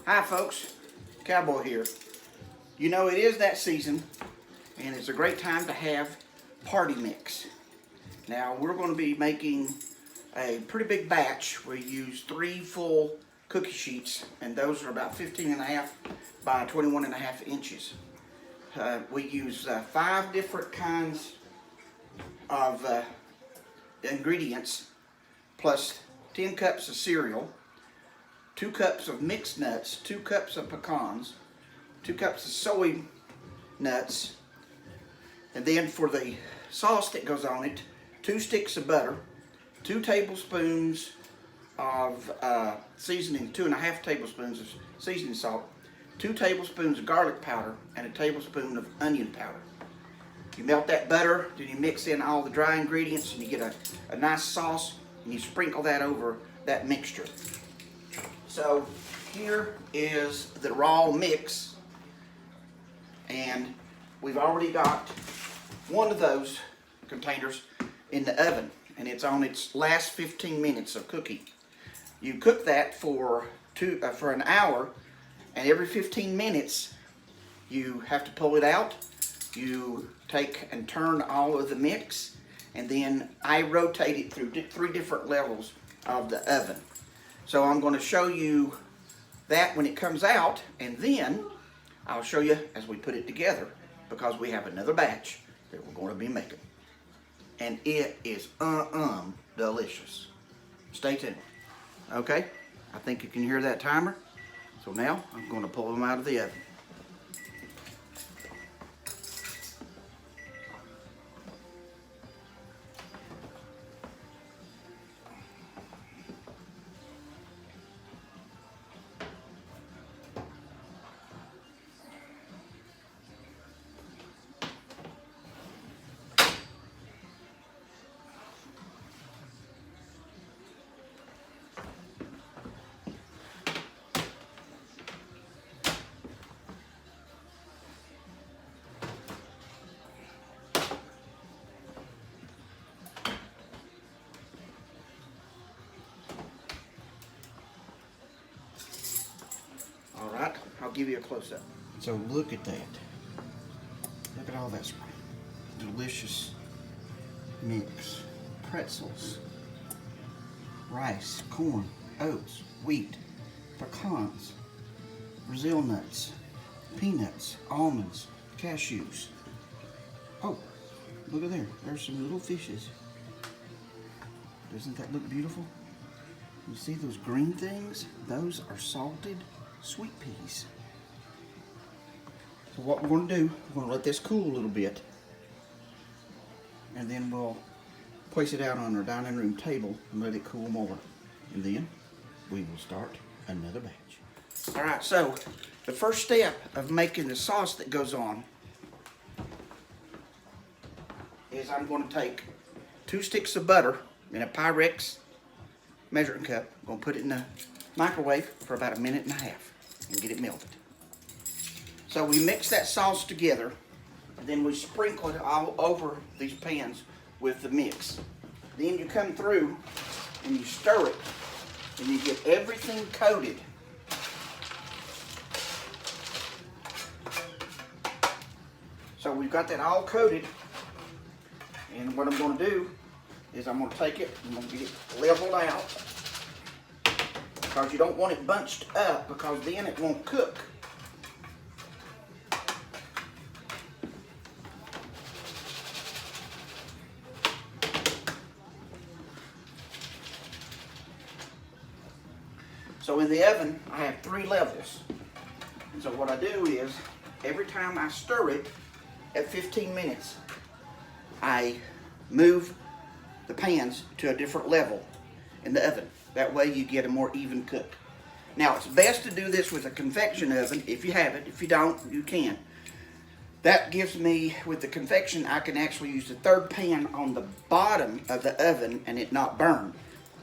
Hi folks, Cowboy here. You know, it is that season and it's a great time to have party mix. Now we're going to be making a pretty big batch. We use 3 full cookie sheets, and those are about 15.5 by 21.5 inches. We use 5 different kinds of ingredients, plus 10 cups of cereal, 2 cups of mixed nuts, 2 cups of pecans, 2 cups of soy nuts, and then for the sauce that goes on it, 2 sticks of butter, 2 tablespoons of seasoning, 2.5 tablespoons of seasoning salt, 2 tablespoons of garlic powder, and a tablespoon of onion powder. You melt that butter, then you mix in all the dry ingredients, and you get a nice sauce, and you sprinkle that over that mixture. So here is the raw mix, and we've already got one of those containers in the oven, and it's on its last 15 minutes of cooking. You cook that for an hour, and every 15 minutes you have to pull it out. You take and turn all of the mix, and then I rotate it through 3 different levels of the oven. So I'm going to show you that when it comes out, and then I'll show you as we put it together, because we have another batch that we're going to be making. And it is delicious. Stay tuned. Okay, I think you can hear that timer. So now I'm going to pull them out of the oven. All right, I'll give you a close-up. So look at that. Look at all that delicious mix. Pretzels, rice, corn, oats, wheat, pecans, Brazil nuts, peanuts, almonds, cashews. Oh, look at there. There's some little fishes. Doesn't that look beautiful? You see those green things? Those are salted sweet peas. So what we're going to do, we're going to let this cool a little bit, and then we'll place it out on our dining room table and let it cool more, and then we will start another batch. All right, so the first step of making the sauce that goes on is I'm going to take 2 sticks of butter in a Pyrex measuring cup. I'm going to put it in the microwave for about 1.5 minutes and get it melted. So we mix that sauce together, and then we sprinkle it all over these pans with the mix. Then you come through and you stir it, and you get everything coated. So we've got that all coated, and what I'm going to do is I'm going to take it and I'm going to get it leveled out, because you don't want it bunched up, because then it won't cook. So in the oven, I have 3 levels. And so what I do is, every time I stir it at 15 minutes, I move the pans to a different level in the oven. That way you get a more even cook. Now it's best to do this with a convection oven if you have it. If you don't, you can. That gives me, with the convection, I can actually use the 3rd pan on the bottom of the oven and it not burn.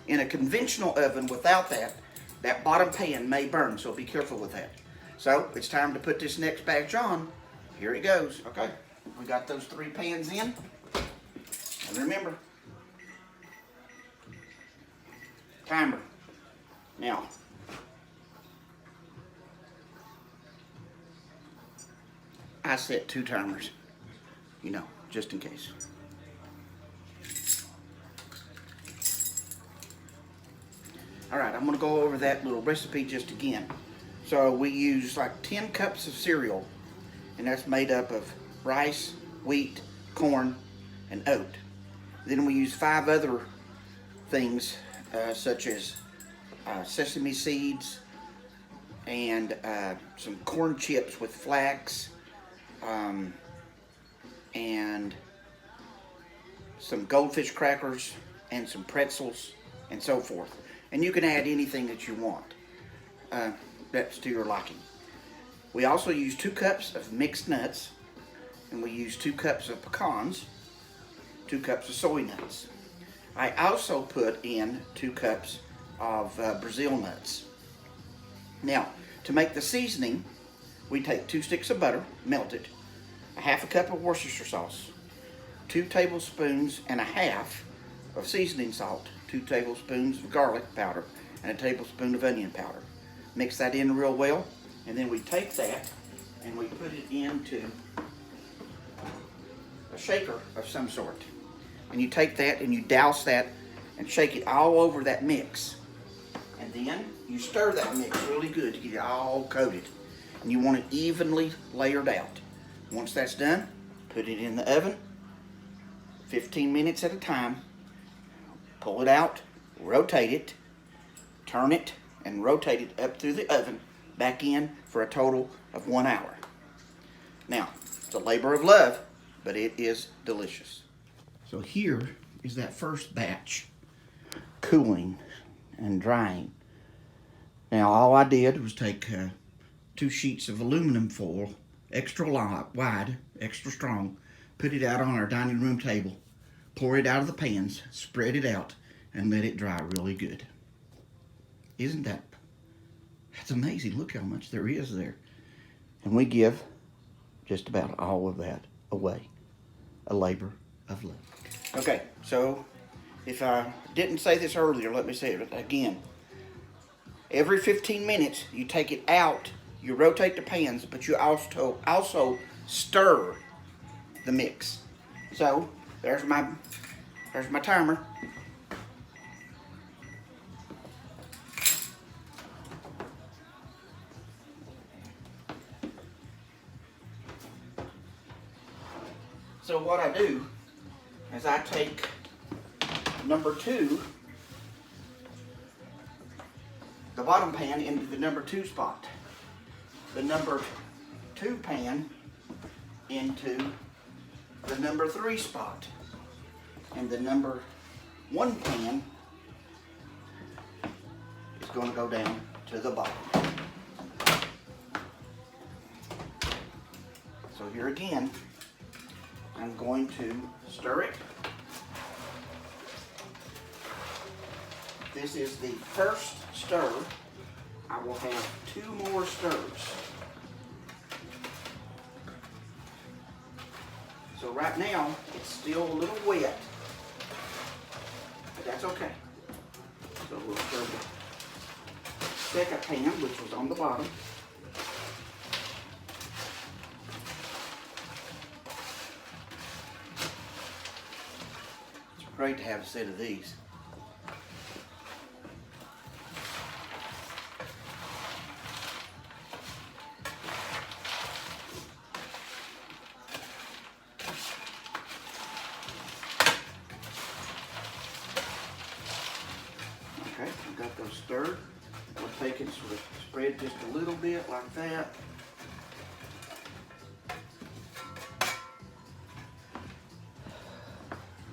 In a conventional oven without that, that bottom pan may burn, so be careful with that. So it's time to put this next batch on. Here it goes. Okay, we got those 3 pans in. And remember, timer. Now, I set 2 timers, you know, just in case. All right, I'm gonna go over that little recipe just again. So we use like 10 cups of cereal, and that's made up of rice, wheat, corn, and oat. Then we use 5 other things, such as sesame seeds and some corn chips with flax, and some goldfish crackers and some pretzels and so forth. And you can add anything that you want. That's to your liking. We also use 2 cups of mixed nuts, and we use 2 cups of pecans, 2 cups of soy nuts. I also put in 2 cups of Brazil nuts. Now, to make the seasoning, we take 2 sticks of butter, melted, a half a cup of Worcestershire sauce, 2 tablespoons and a half of seasoning salt, 2 tablespoons of garlic powder, and a tablespoon of onion powder. Mix that in real well, and then we take that and we put it into a shaker of some sort. And you take that and you douse that and shake it all over that mix. And then you stir that mix really good to get it all coated. And you want it evenly layered out. Once that's done, put it in the oven, 15 minutes at a time. Pull it out, rotate it, turn it, and rotate it up through the oven, back in for a total of 1 hour. Now, it's a labor of love, but it is delicious. So here is that first batch, cooling and drying. Now, all I did was take 2 sheets of aluminum foil, extra wide, extra strong, put it out on our dining room table, pour it out of the pans, spread it out, and let it dry really good. Isn't that's amazing. Look how much there is there. And we give just about all of that away. A labor of love. Okay, so if I didn't say this earlier, let me say it again. Every 15 minutes, you take it out, you rotate the pans, but you also stir the mix. So there's my timer. So what I do is I take number 2, the bottom pan, into the number 2 spot, the number 2 pan into the number 3 spot, and the number 1 pan is going to go down to the bottom. So here again, I'm going to stir it. This is the first stir. I will have 2 more stirs. So right now, it's still a little wet, but that's okay. So we'll stir the second pan, which was on the bottom. It's great to have a set of these. Okay, I've got those stirred. We'll take it and sort of spread just a little bit like that.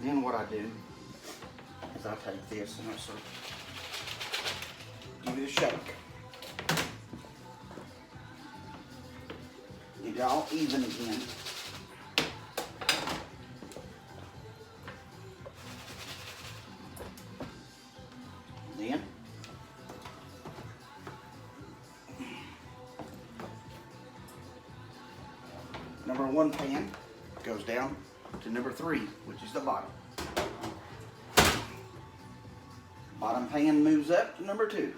Then what I do is I take this and I sort of give it a shake. Get it all even again. Then number 1 pan goes down to number 3, which is the bottom. Bottom pan moves up to number 2.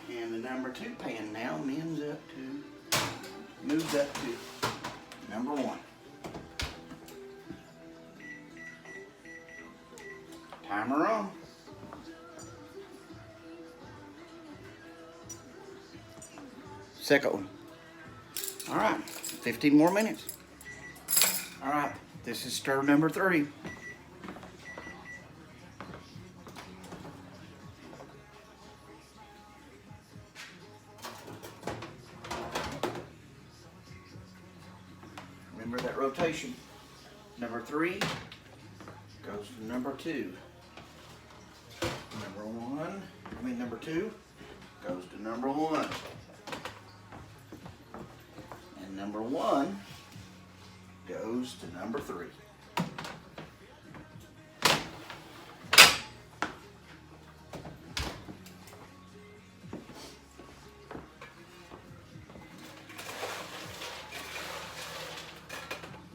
And the number 2 pan now. Moves up to number 1. Timer on. Second one. All right, 15 more minutes. All right, this is stir number 3. Remember that rotation. Number 3 goes to number 2. Number 2 goes to number 1. And number 1 goes to number 3.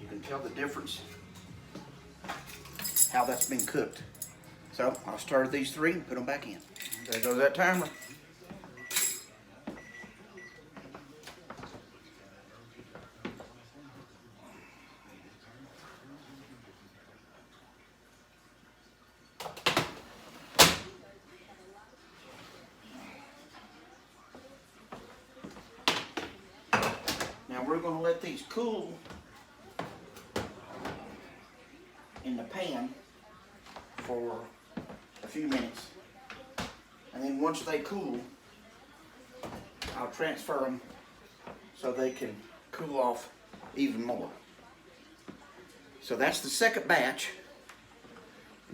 You can tell the difference how that's been cooked. So I'll stir these 3 and put them back in. There goes that timer. Now we're going to let these cool in the pan for a few minutes. And then once they cool, I'll transfer them so they can cool off even more. So that's the second batch.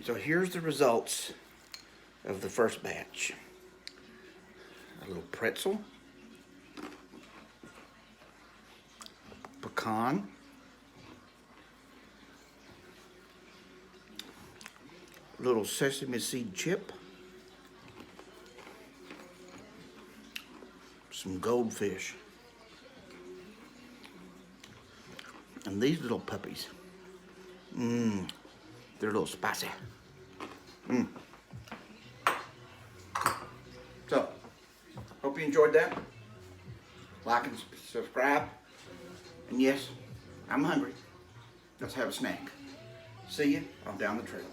So here's the results of the first batch. A little pretzel, pecan, little sesame seed chip, some goldfish, and these little puppies. They're a little spicy. So, hope you enjoyed that. Like and subscribe. And yes, I'm hungry. Let's have a snack. See you on down the trail.